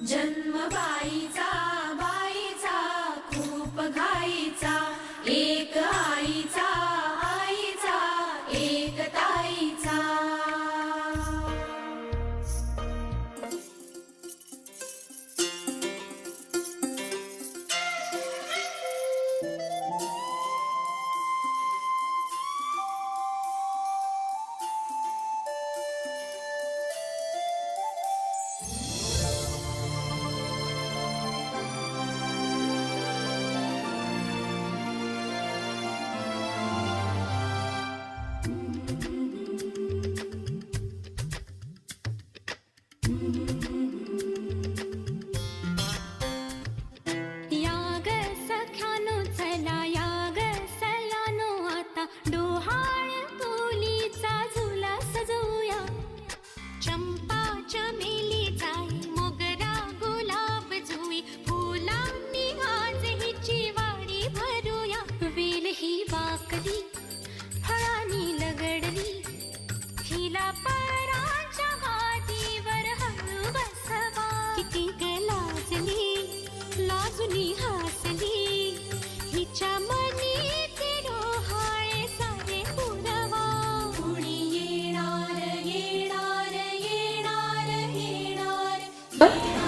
जन्म बाईचा बाईचा खूप घाईचा, एक आईचा आईचा एक ताईचा.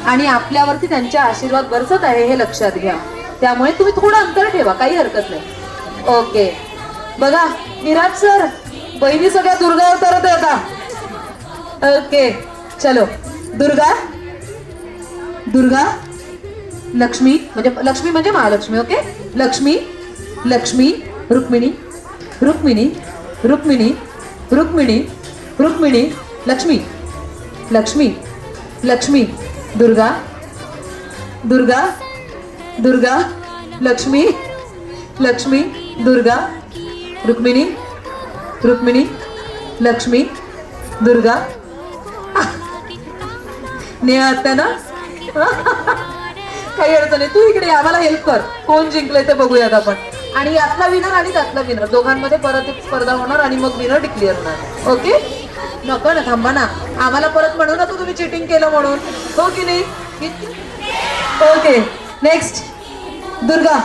आणि आपल्यावरती त्यांचे आशीर्वाद बरसत आहे हे लक्षात घ्या. त्यामुळे तुम्ही थोडं अंतर ठेवा, काही हरकत नाही. ओके, बघा विराज सर, बहिणी सगळ्या दुर्गा अवतारात येतात. ओके चलो, दुर्गा दुर्गा, लक्ष्मी म्हणजे महालक्ष्मी. ओके, लक्ष्मी लक्ष्मी, रुक्मिणी रुक्मिणी रुक्मिणी रुक्मिणी रुक्मिणी, लक्ष्मी लक्ष्मी लक्ष्मी, दुर्गा दुर्गा दुर्गा, लक्ष्मी लक्ष्मी दुर्गा, रुक्मिणी रुक्मिणी लक्ष्मी दुर्गा. नेहा आता ना काही अडचण नाही, तू इकडे आम्हाला हेल्प कर. कोण जिंकलंय ते बघूयात आपण. आणि यातला विनर आणि त्यातला विनर दोघांमध्ये परत एक स्पर्धा होणार आणि मग विनर डिक्लेअर होणार. ओके, नको ना, थांबा ना, आम्हाला परत म्हणू ना तुम्ही चिटिंग केलं म्हणून, हो की नाही. Okay, next Durga.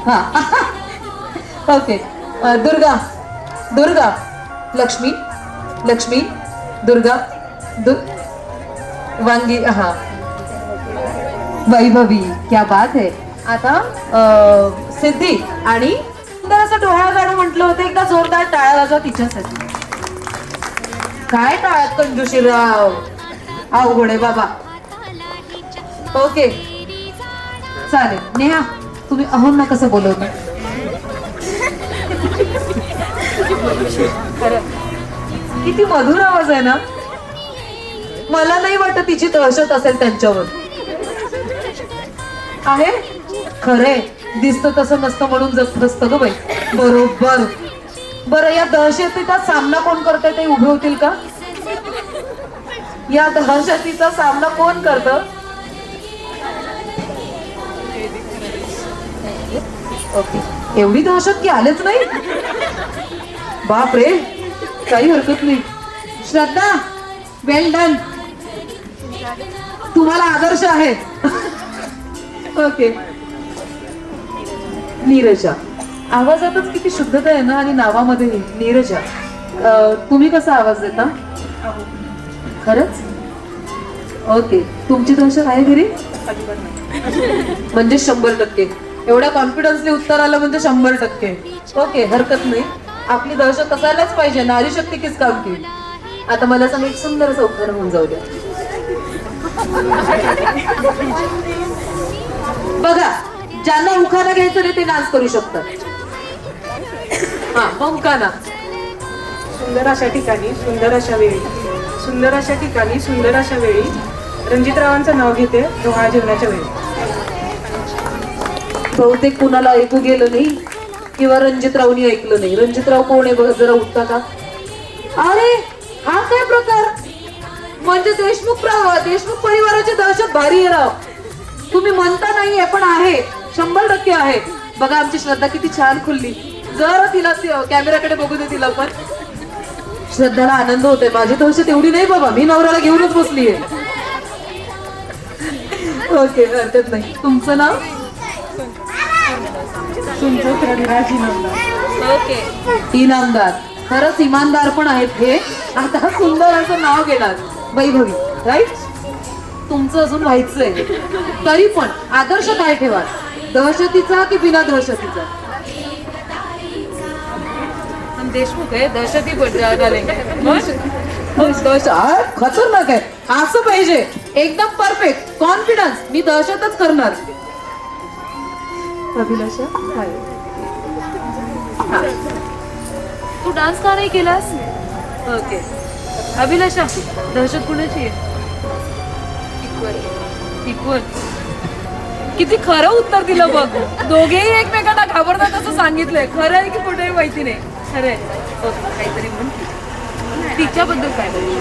हा ओके, दुर्गा दुर्गा, लक्ष्मी लक्ष्मी दुर्गा, वांगी, हा वैभवी, क्या बात है. आता सिद्धी आणि असं डोळा गाणं म्हटलं होतं एकदा, जोरदार टाळ्या वाजवा तिच्यासाठी. काय टाळ्यात कंजूशीराव, अवघड आहे बाबा. ओके चालेल. नेहा तुम्ही अहम ना कसं बोलवता, किती मधुर आवाज आहे ना. मला नाही वाटत तिची दहशत असेल त्यांच्यावर. आहे खरे, दिसतं तसं नसतं म्हणून जग नसतं ग बाई. बरोबर. बरं, या दहशतीचा सामना कोण करतंय ते उभे होतील का? या दहशतीचा सामना कोण करत? ओके, एवढी दहशत की आलेच नाही. बाप रे, काही हरकत नाही. श्रद्धा, वेल डन, तुम्हाला आदर्श आहे. ओके, नीरजा, आवाजातच किती शुद्धता आहे ना, आणि नावामध्येही. नीरजा, तुम्ही कसा आवाज देता? खरंच? ओके, तुमची दहशत आहे घरी म्हणजे 100%. एवढ्या कॉन्फिडन्सली उत्तर आलं म्हणजे 100%. ओके, हरकत नाही, आपली दहशत असायलाच पाहिजे. नारी शक्ती किस काम की. आता मला सांग, एक सुंदर असं उत्तर होऊन जाऊ द्या. बघा, ज्यांना उखाणा घ्यायचं नाही ते डान्स करू शकतात. हा ममकाना. सुंदर अशा ठिकाणी सुंदर अशा वेळी सुंदर अशा ठिकाणी सुंदर अशा वेळी रणजितरावांचं नाव घेते डोहाळ जेवणाच्या वेळी. बहुतेक कुणाला ऐकू गेलं नाही किंवा रणजितरावनी ऐकलं नाही. रणजितराव कोण आहे बघा जरा उठता का? अरे हा काय प्रकार? म्हणजे देशमुख परिवाराची दहशत भारी आहे राव. तुम्ही म्हणता नाहीये पण आहे, 100% आहे. बघा आमची श्रद्धा किती छान खुलली. जरा तिला कॅमेराकडे बघू दे तिला पण. श्रद्धाला आनंद होतोय. माझी दहशत एवढी नाही बाबा, मी नवऱ्याला घेऊनच बसलीये. ओके हरकत नाही. तुमचं नाव? तुमचं रविराज इनामदार. ओके इनामदार. खरंच इमानदार पण आहेत हे. आता सुंदर असं नाव घेणार वैभवी, राईट? तुमचं अजून व्हायचंय. तरी पण आदर्श काय ठेवा? दहशतीचा की बिना दहशतीचा? हम देशमुख आहे, दहशती खतरनाक आहे. असं पाहिजे एकदम परफेक्ट कॉन्फिडन्स. मी दहशतच करणार. अभिलाषा हा. तू डान्स का नाही केलास? ओके अभिलाषा, दहशत कुणाची आहे? इक्वल. किती खरं उत्तर दिलं बघ. दोघेही एकमेकांना घाबरतात असं सांगितलंय. खरं आहे की कुठेही माहिती नाही. खरं आहे. ओके काहीतरी म्हण. तिच्याबद्दल काय बोलू?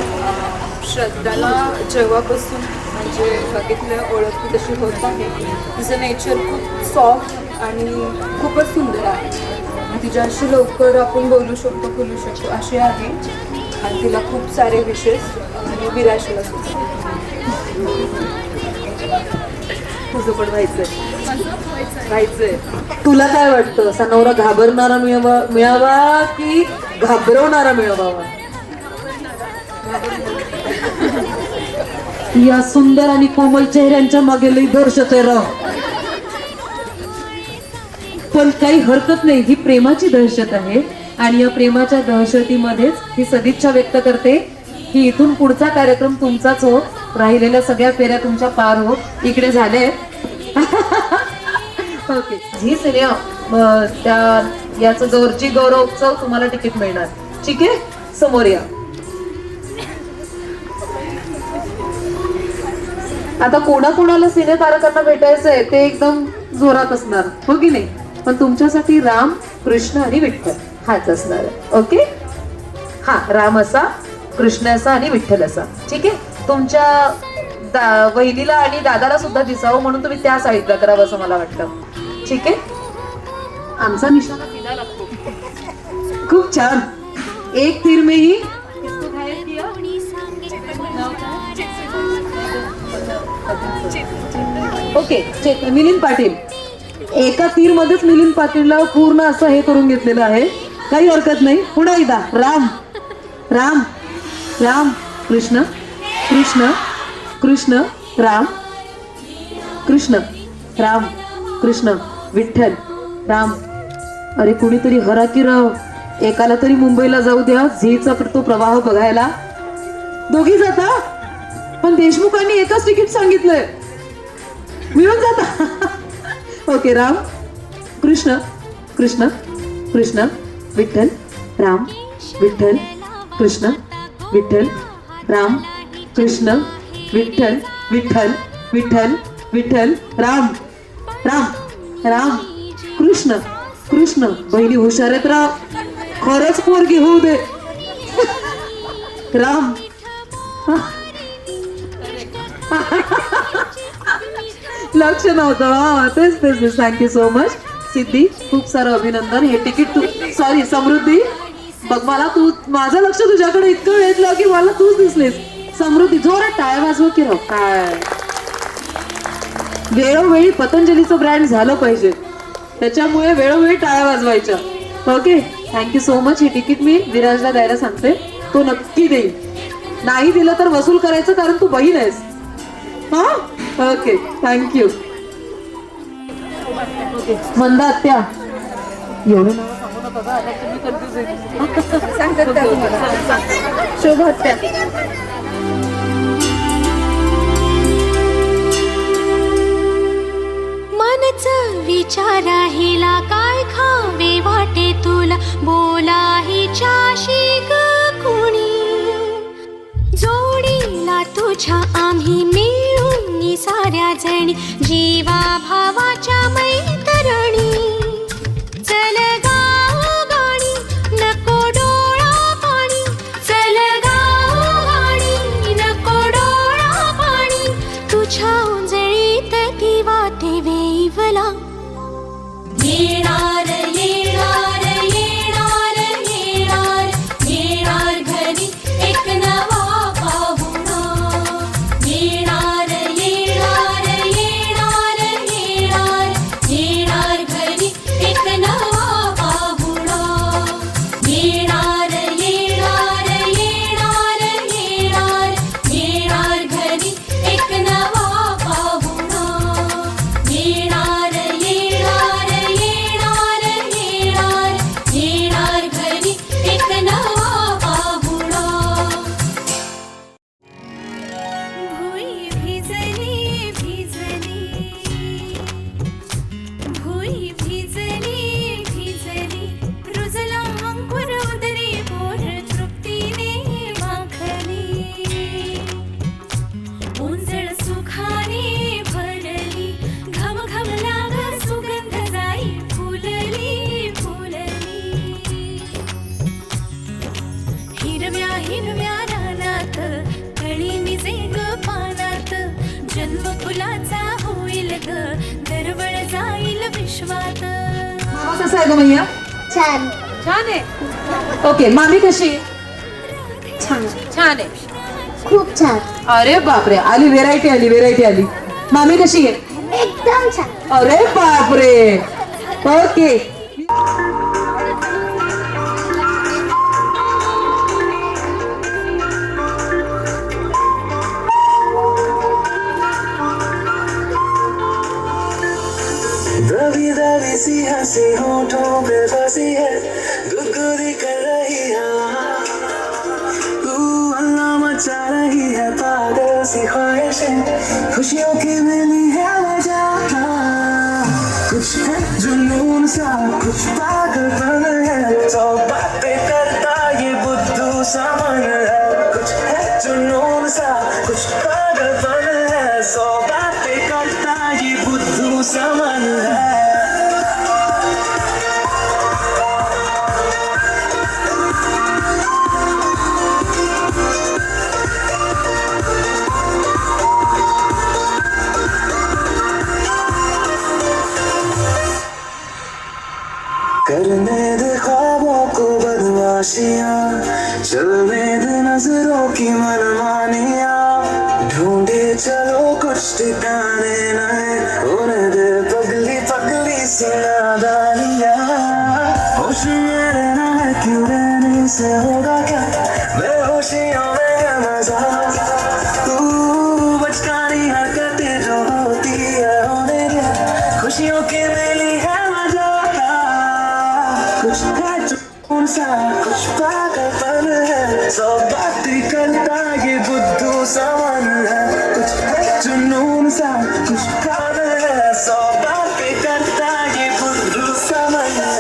श्रद्धाला जेव्हापासून म्हणजे बघितलं ओळख तशी होत आहे. तिचं नेचर खूप सॉफ्ट आणि खूपच सुंदर आहे. तिच्याशी लवकर आपण बोलू शकतो बोलू शकतो अशी आहे. आणि तिला खूप सारे विशेष आणि विराशला सुद्धा. तुझं पण व्हायचंय. तुला काय वाटतं? असा नवरा घाबरणारा मिळावा की घाबरवणारा मिळवावा? या सुंदर आणि कोमल चेहऱ्यांच्या मागे लई दहशत आहे राव. पण काही हरकत नाही, ही प्रेमाची दहशत आहे. आणि या प्रेमाच्या दहशतीमध्येच ही सदिच्छा व्यक्त करते की इथून पुढचा कार्यक्रम तुमचाच हो. राहिलेल्या सगळ्या फेऱ्या तुमच्या पार हो. इकडे झाले ओके. झी सिनेमा त्या याचं गौरची गौरव उत्सव तुम्हाला तिकीट मिळणार. ठीक आहे, समोर या. आता कोणाकोणाला सिने तारकांना भेटायचंय ते एकदम जोरात असणार हो की नाही. पण तुमच्यासाठी राम, कृष्ण आणि विठ्ठल हाच असणार आहे. ओके हा, राम असा, कृष्ण असा आणि विठ्ठल असा. ठीक आहे. तुमच्या वहिनीला आणि दादाला सुद्धा दिसावं म्हणून तुम्ही त्या साईडला करावं असं मला वाटतं. ठीक आहे. आमचा निशाणा दिला लागतो. खूप छान. एक तीर में ही किसको घायल किया? ओके मिलिंद पाटील. एका तीर मध्येच मिलिंद पाटीलला पूर्ण असं हे करून घेतलेलं आहे. काही हरकत नाही. पुन्हा एकदा राम राम राम कृष्ण कृष्ण कृष्ण राम कृष्ण राम कृष्ण विठ्ठल राम. अरे कुणीतरी हरा की राव. एकाला तरी मुंबईला जाऊ द्या झीचा तो प्रवाह बघायला. दोघी जाता पण देशमुखांनी एकच तिकीट सांगितलंय. मिळून जाता. ओके राम कृष्ण कृष्ण कृष्ण विठ्ठल राम विठ्ठल कृष्ण विठ्ठल राम कृष्ण विठ्ठल विठ्ठल विठ्ठल विठ्ठल राम राम राम कृष्ण कृष्ण. बहिणी हुशार आहेत राव. खरंच पोरगी होऊ दे. राम लक्ष नव्हतं. हा तेच तेच. थँक्यू सो मच सिद्धी. खूप सारं अभिनंदन. हे तिकीट तू सॉरी समृद्धी बघ मला तू माझं लक्ष तुझ्याकडे इतकं वेधलं की मला तूच दिसलीस. समृद्धी जोरात टाळ्या वाजव की राव. काय वेळोवेळी पतंजलीचं ब्रँड झालं पाहिजे त्याच्यामुळे वेळोवेळी टाळ्या वाजवायच्या. Okay thank you so much. हे तिकीट मी विराजला द्यायला सांगते. तो नक्की देईल. नाही दिलं तर वसूल करायचं कारण तू बहीण आहेस. हा ओके थँक्यू. मंदा आत्या एवढं नाव सांगू नका का. आता तुम्ही कन्फ्युज आहे. सांगतात त्या तुम्हाला. शोभा आत्या. मनचं विचारा हिला काय खावे वाटे तुला बोला हिच्याशी ग कुणी जोडीला तुझ्या आम्ही मिळून साऱ्या जणी जीवा भावाच्या मैत्रिणी चल गाऊ गाणी नको डोळा पाणी चल गाऊ गाणी नको डोळा पाणी तुझ्या उंजळीत ती वाटे वेईवला येणार येणार येणार येणार येणार घरी एक नवा पाहुणा येणार येणार येणार येणार येणार घरी एक नवा पाहुणा येणार येणार येणार येणार येणार घरी एक नवा पाहुणा येणार येणार येणार येणार येणार घरी एक नवा पाहुणा भुई भिजली भिजली भुई भिजली भिजली रुजला अंकुर उदरी पोर तृप्तीने माखली उंजळ सुखाने भरली घम घम लाग सुगंध जाई फुलली फुलली हिरव्या हिरव्या रानात कळी निजे ग पानात जन्म फुलाचा होईल ग दरवळ जाईल विश्वात मामा कसा आहे ग मैया? छान छान आहे. ओके, मामी कशी आहे? छान छान आहे. खूप छान अरे बापरे, आली व्हेरायटी आली. मामी कशी आहे? एकदम छान अरे बापरे. ओके. दबी दबी सी हंसी होठों पे फंसी है गुदगुदी कर रही हवा तू हल्ला मचा रही है पागल सी ख्वाहिशें खुशियों की मिली है वजह कुछ है जुनून सा कुछ पागलपन है तो बातें करता ये बुद्धू सा मन है कुछ है जुनून सा कुछ पागलपन है सो बातें करता ये बुद्धू सा मन है करने दे ख्वाबों को बदमाशियां चलने दे नजरों की मनमानियां ढूंढे चलो कुछ ठिकाने नए होने दे पगली पगली सी नादानियां होश में रहना है क्यों रहने से होगा क्या बेहोशियों में है मजा तू बचकानी हरकतें जो होती है होने दे खुशियों की मिली है मजा कुछ है जुनून सा कुछ पागलपन है सो बातें करता ये बुद्धू सा मन है कुछ है जुनून सा कुछ पागल है सो बातें करता ये बुद्धू सा मन है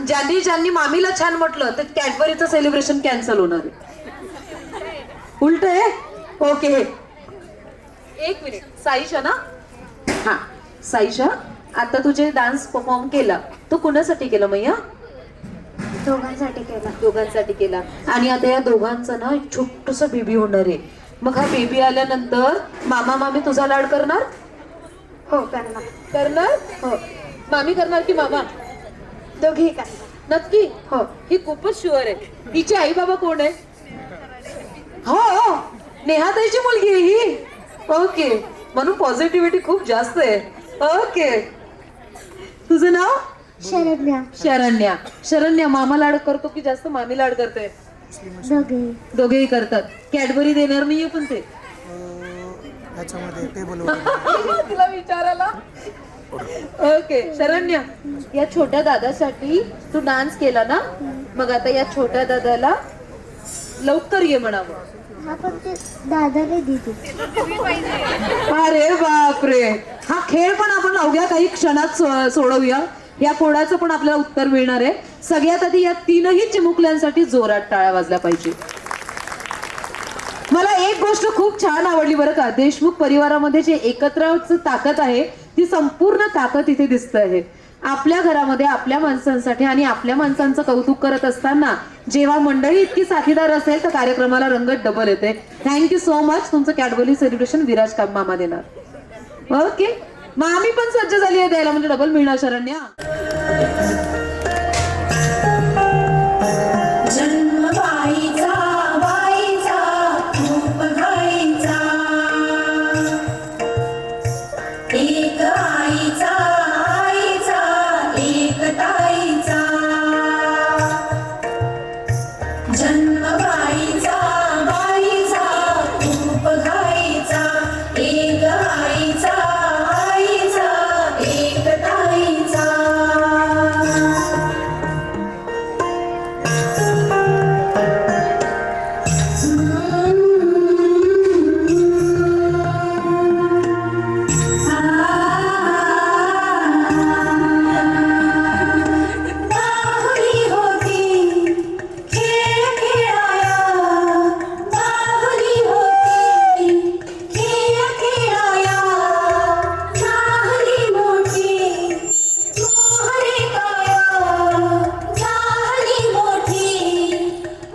ज्यांनी ज्यांनी मामीला छान म्हटलं तर कॅडबरीचं सेलिब्रेशन कॅन्सल होणार आहे. उलट आहे. ओके, एक मिनिट. साईशा ना? हा, साईशा, आता तुझे डान्स परफॉर्म केला तो कुणासाठी केला मैया? दोघांसाठी केला दोघांसाठी केला. आणि आता या दोघांचं ना एक छोटस बेबी होणार आहे. मग हा बेबी आल्यानंतर मामा मामी तुझा लाड करणार? हो करणार करणार. हो. मामी करणार की मामा? दोघेही करणार नक्की. हो ही खूपच शुअर आहे. हिचे आई बाबा कोण आहे? हो, नेहाताईची मुलगी आहे ही. ओके, म्हणून पॉझिटिव्हिटी खूप जास्त आहे. ओके, तुझं नाव? शरण्या शरण्या. शरण्या, मामा लाड करतो की जास्त मामी लाड करते? दोघे दोघेही करतात. कॅडबरी देणार नाहीये पण ते तुला विचारायला. ओके शरण्या, या छोट्या दादासाठी तू डान्स केला ना, मग आता या छोट्या दादाला लवकर ये म्हणावं. हा फक्त दादाने दिली. अरे बापरे, हा खेळ पण आपण अवघ्या काही क्षणात सोडवूया. या कोणाचं पण आपल्याला उत्तर मिळणार आहे. सगळ्यात आधी या तीनही चिमुकल्यांसाठी जोरात टाळ्या वाजल्या पाहिजे. मला एक गोष्ट खूप छान आवडली बरं का. देशमुख परिवारामध्ये जे एकत्रच ताकद आहे ती संपूर्ण ताकद इथे दिसत आहे. आपल्या घरामध्ये आपल्या माणसांसाठी आणि आपल्या माणसांचं कौतुक करत असताना जेव्हा मंडळी इतकी साथीदार असेल तर कार्यक्रमाला रंगत डबल येते. Thank you so much. तुमचं कॅडबरी सेलिब्रेशन विराज मामा देणार. ओके, मग आम्ही पण सज्ज झाली आहे द्यायला, म्हणजे डबल मिळणार शरण्या. जन्मबाईचा बाईचा खूप घाईचा, एक आईचा आईचा एक ताईचा. जन्मबाईचा बाईचा खूप घाईचा, एक आईचा आईचा एक ताईचा. बाहुली होती खेळ खेळाया, बाहुली होती खेळ खेळाया. झाली मोठी मोहरे काया, झाली मोठी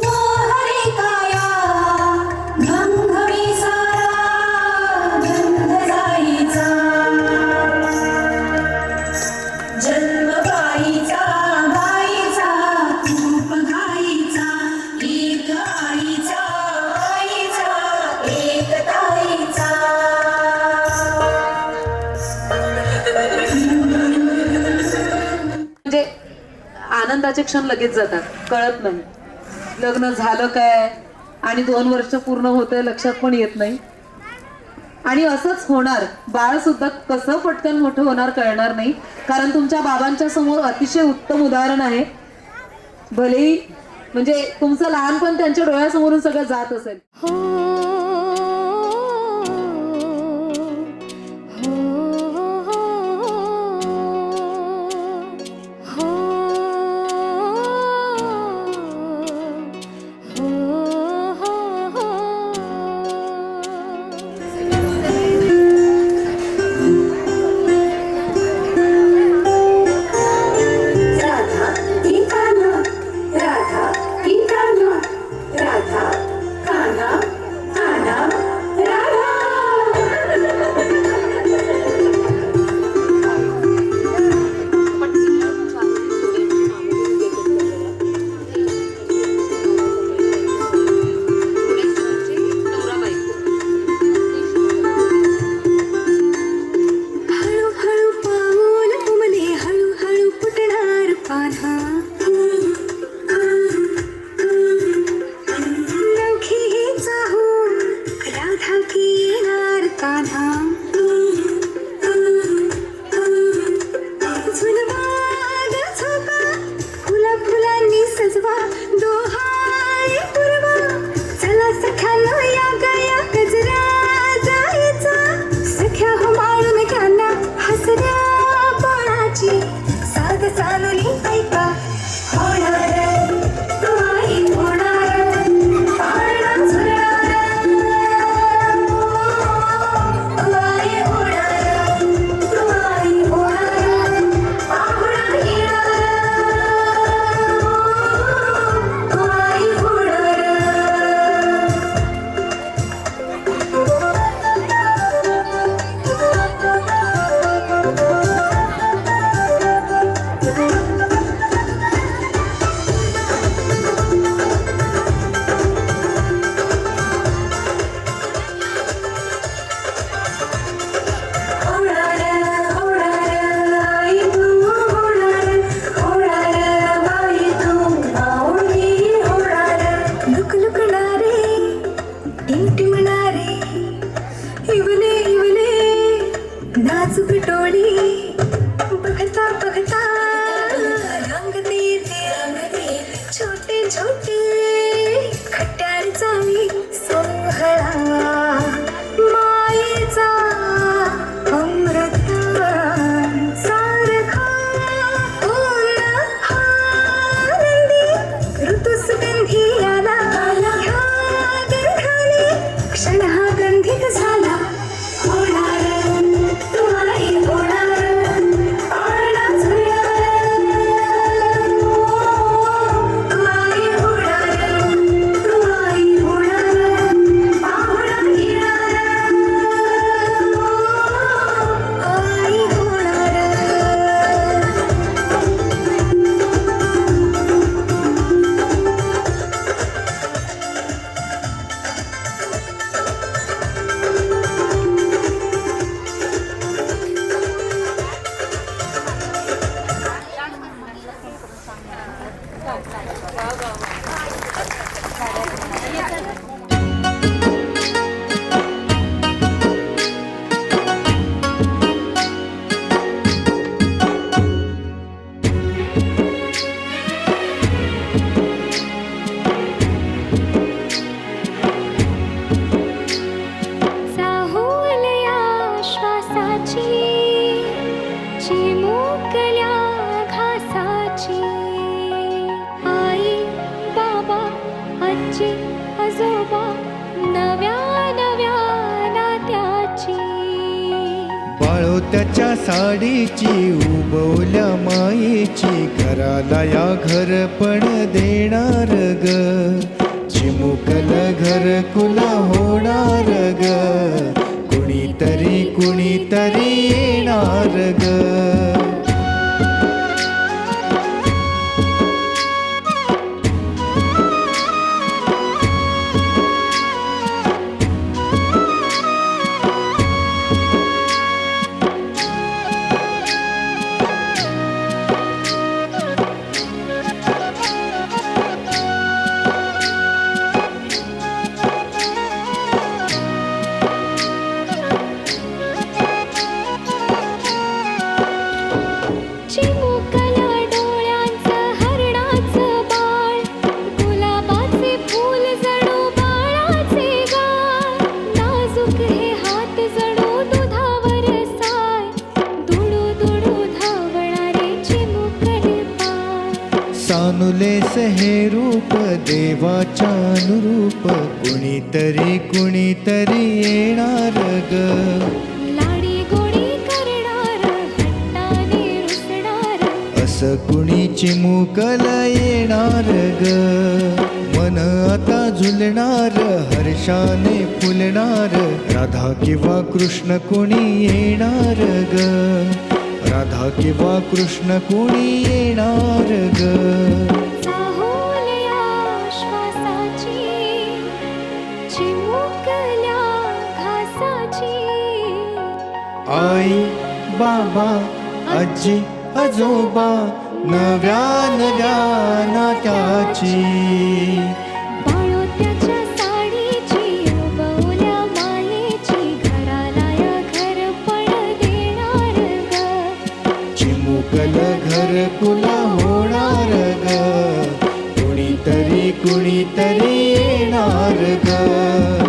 मोहरे काया. घमघमी सारा गंध जाईचा. जन्मबाईचा बाईचा खूप घाईचा, एक आईचा आईचा एक ताईचा. म्हणजे आनंदाचे क्षण लगेच जातात, कळत नाही. लग्न झालं काय आणि 2 वर्ष पूर्ण होतंय लक्षात पण येत नाही. आणि असंच होणार. बाळ सुद्धा कसं पटकन मोठं होणार कळणार नाही. कारण तुमच्या बाबांच्या समोर अतिशय उत्तम उदाहरण आहे. भलेही म्हणजे तुमचं लहानपण त्यांच्या डोळ्यासमोरून सगळं जात असेल. राधा की कान्हा, राधा की कान्हा, राधा कान्हा कान्हा राधा. हळूहळू पाऊल उमले, हळूहळू फुटणार पान्हा. नवखी ही चाहून राधा की येणार कान्हा. झुलवाद झोका फुला फुलांनी सजवा, डोहाळे पुरवा. चला सख्यानो या गया गजरा जायचा. सख्या हो माळून घ्याना हसऱ्या बाळाची साध चालली ऐका. होणार तू आई होणार, पाळणा झुलणार. तू आई होणार, तू आई होणार, पाहुणा येणार. तू आई होणार. पिटोळी बघता बघता रंगते छोटे छोटे खट्याळ जावी सो मोत्याच्या साडीची उबवल्या मायेची घराला या घरपण देणार ग चिमुकल घरकुला होणार ग कुणीतरी येणार ग चिमुकल्या डोळ्यांचं हरणाचं बाळ गुलाबाचे फूल जणू बाळाचे गाल नाजूक हे हात जणू दुधावर साय दुडू दुडू धावणारे चिमुकले पाय सानुलेस हे रूप देवाच्या अनुरूप कुणीतरी येणार ग लाडी गोडी करणार हट्टाने रुसणार असं कुणी चिमुकल येणार ग मन आता झुलणार हर्षाने फुलणार राधा किंवा कृष्ण कुणी येणार ग राधा किंवा कृष्ण कुणी येणार ग चाहुलया श्वासाची चिमुकल्या घासाची आई बाबा आजी आजोबा नव्या नात्याची बाळोत्याच्या साडीची उबवल्या मायेची घराला या घरपण देणार ग चिमुकल घरकुला होणार ग कुणीतरी येणार ग